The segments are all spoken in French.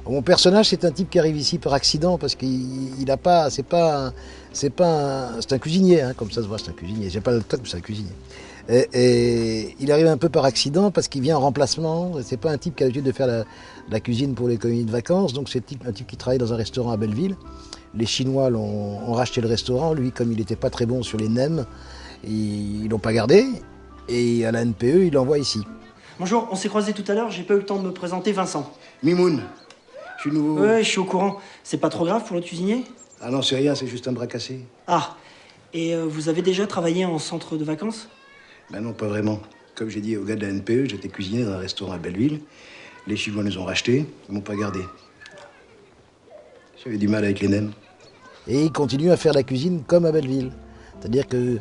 Mon personnage, c'est un type qui arrive ici par accident parce qu'il a pas, c'est un cuisinier, hein, comme ça se voit, c'est un cuisinier. J'ai pas le temps, mais c'est un cuisinier. Et il arrive un peu par accident parce qu'il vient en remplacement. C'est pas un type qui a l'habitude de faire la cuisine pour les colonies de vacances. Donc c'est un type qui travaille dans un restaurant à Belleville. Les Chinois ont racheté le restaurant. Lui, comme il n'était pas très bon sur les nems, ils l'ont pas gardé. Et à la NPE, il l'envoie ici. Bonjour, on s'est croisés tout à l'heure, j'ai pas eu le temps de me présenter, Vincent. Mimoun, je suis nouveau. Ouais, je suis au courant. C'est pas trop grave pour le cuisinier? Ah non, c'est rien, c'est juste un bras cassé. Ah, et vous avez déjà travaillé en centre de vacances? Ben non, pas vraiment. Comme j'ai dit au gars de la NPE, j'étais cuisinier dans un restaurant à Belleville. Les Chinois nous ont rachetés, ils m'ont pas gardé. J'avais du mal avec les nems. Et il continue à faire la cuisine comme à Belleville. C'est-à-dire que,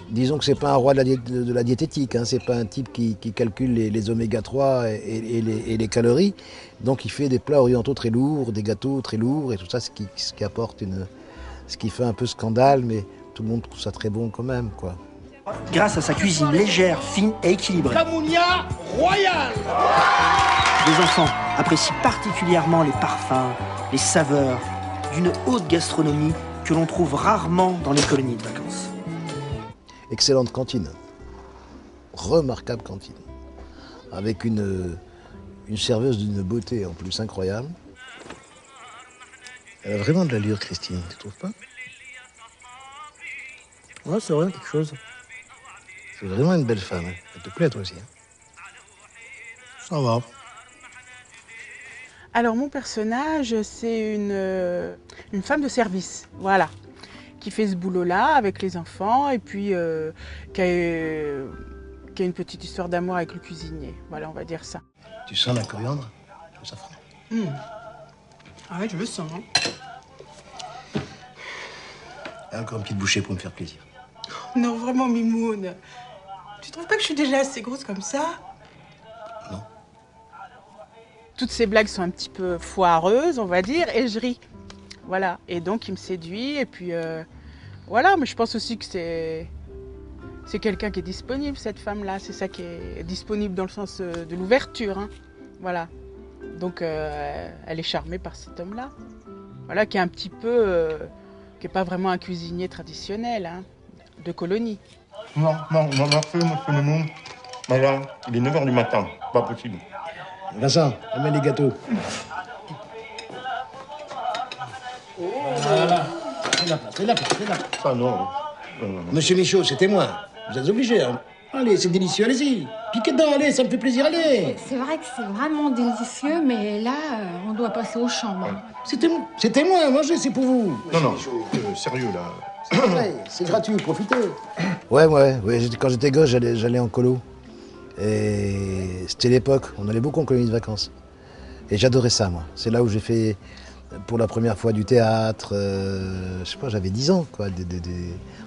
disons que c'est pas un roi de la diététique, hein. C'est pas un type qui calcule les oméga 3 et les calories. Donc il fait des plats orientaux très lourds, des gâteaux très lourds et tout ça, ce qui apporte ce qui fait un peu scandale, mais tout le monde trouve ça très bon quand même, quoi. Grâce à sa cuisine légère, fine et équilibrée. Camounia royal. Les enfants apprécient particulièrement les parfums, les saveurs d'une haute gastronomie que l'on trouve rarement dans les colonies de vacances. Excellente cantine. Remarquable cantine. Avec une serveuse d'une beauté en plus incroyable. Elle a vraiment de l'allure, Christine, tu trouves pas? Ouais, c'est vrai, quelque chose. C'est vraiment une belle femme. Hein. Elle te plaît, toi aussi. Hein. Ça va. Alors mon personnage, c'est une femme de service, voilà, qui fait ce boulot-là avec les enfants et puis qui a une petite histoire d'amour avec le cuisinier. Voilà, on va dire ça. Tu sens la coriandre, le safran? Ah ouais, je le sens. Hein. Encore une petite bouchée pour me faire plaisir. Non, vraiment, Mimoun. Tu trouves pas que je suis déjà assez grosse comme ça? Non. Toutes ces blagues sont un petit peu foireuses, on va dire, et je ris. Voilà, et donc il me séduit, et puis voilà, mais je pense aussi que c'est quelqu'un qui est disponible, cette femme-là. C'est ça qui est disponible dans le sens de l'ouverture, hein. Voilà. Donc elle est charmée par cet homme-là. Voilà, qui est un petit peu... qui n'est pas vraiment un cuisinier traditionnel, hein, de colonie. Non, merci, monsieur Mimoun. Mais là, il est 9h du matin, pas possible. Vincent, amène les gâteaux. Voilà. C'est la place. Ça, non. Monsieur Michaud, c'était moi. Vous êtes obligé, hein. Allez, c'est délicieux, allez-y. Piquez dedans, allez, ça me fait plaisir, allez. C'est vrai que c'est vraiment délicieux, mais là, on doit passer aux chambres. C'était moi, mangez, c'est pour vous. Non, sérieux, là. C'est gratuit, profitez. Ouais, quand j'étais gosse, j'allais en colo. Et c'était l'époque, on allait beaucoup en colonie de vacances. Et j'adorais ça, moi. C'est là où j'ai fait, pour la première fois, du théâtre. Je sais pas, j'avais 10 ans, quoi.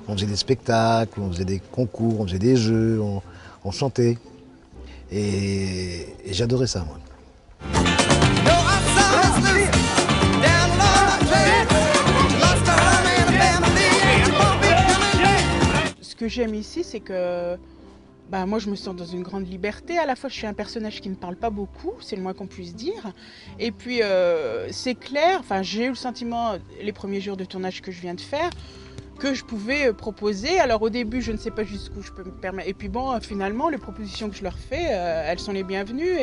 On faisait des spectacles, on faisait des concours, on faisait des jeux, on chantait. Et j'adorais ça, moi. Ce que j'aime ici, c'est que moi, je me sens dans une grande liberté. À la fois, je suis un personnage qui ne parle pas beaucoup, c'est le moins qu'on puisse dire. Et puis, c'est clair, j'ai eu le sentiment, les premiers jours de tournage que je viens de faire, que je pouvais proposer. Alors, au début, je ne sais pas jusqu'où je peux me permettre. Et puis, finalement, les propositions que je leur fais, elles sont les bienvenues.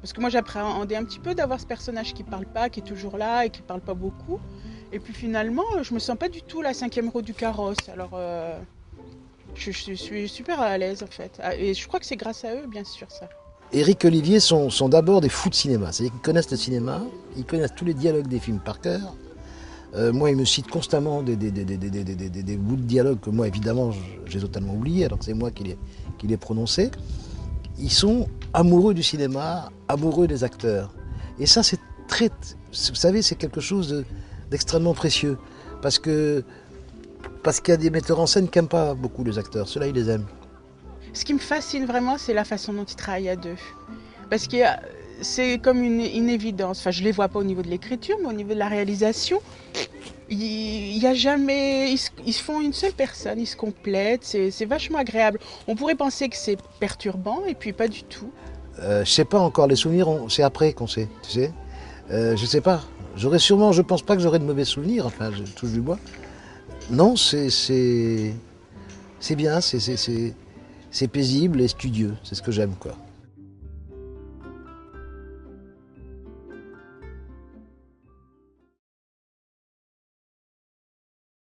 Parce que moi, j'appréhendais un petit peu d'avoir ce personnage qui ne parle pas, qui est toujours là et qui ne parle pas beaucoup. Et puis, finalement, je ne me sens pas du tout la 5e roue du carrosse. Alors... Je suis super à l'aise en fait. Et je crois que c'est grâce à eux, bien sûr, ça. Éric et Olivier sont d'abord des fous de cinéma. C'est-à-dire qu'ils connaissent le cinéma, ils connaissent tous les dialogues des films par cœur. Moi, ils me citent constamment des bouts de dialogue que moi, évidemment, j'ai totalement oubliés, alors que c'est moi qui les prononçais. Ils sont amoureux du cinéma, amoureux des acteurs. Et ça, c'est vous savez, c'est quelque chose d'extrêmement précieux. Parce qu'il y a des metteurs en scène qui n'aiment pas beaucoup les acteurs. Ceux-là, ils les aiment. Ce qui me fascine vraiment, c'est la façon dont ils travaillent à deux. Parce que c'est comme une évidence. Enfin, je ne les vois pas au niveau de l'écriture, mais au niveau de la réalisation, il y a jamais... Ils font une seule personne, ils se complètent. C'est vachement agréable. On pourrait penser que c'est perturbant, et puis pas du tout. Je ne sais pas encore, les souvenirs, c'est après qu'on sait, tu sais. Je sais pas. Je pense pas que j'aurais de mauvais souvenirs, enfin, je touche du bois. Non, c'est bien, c'est paisible et studieux, c'est ce que j'aime, quoi.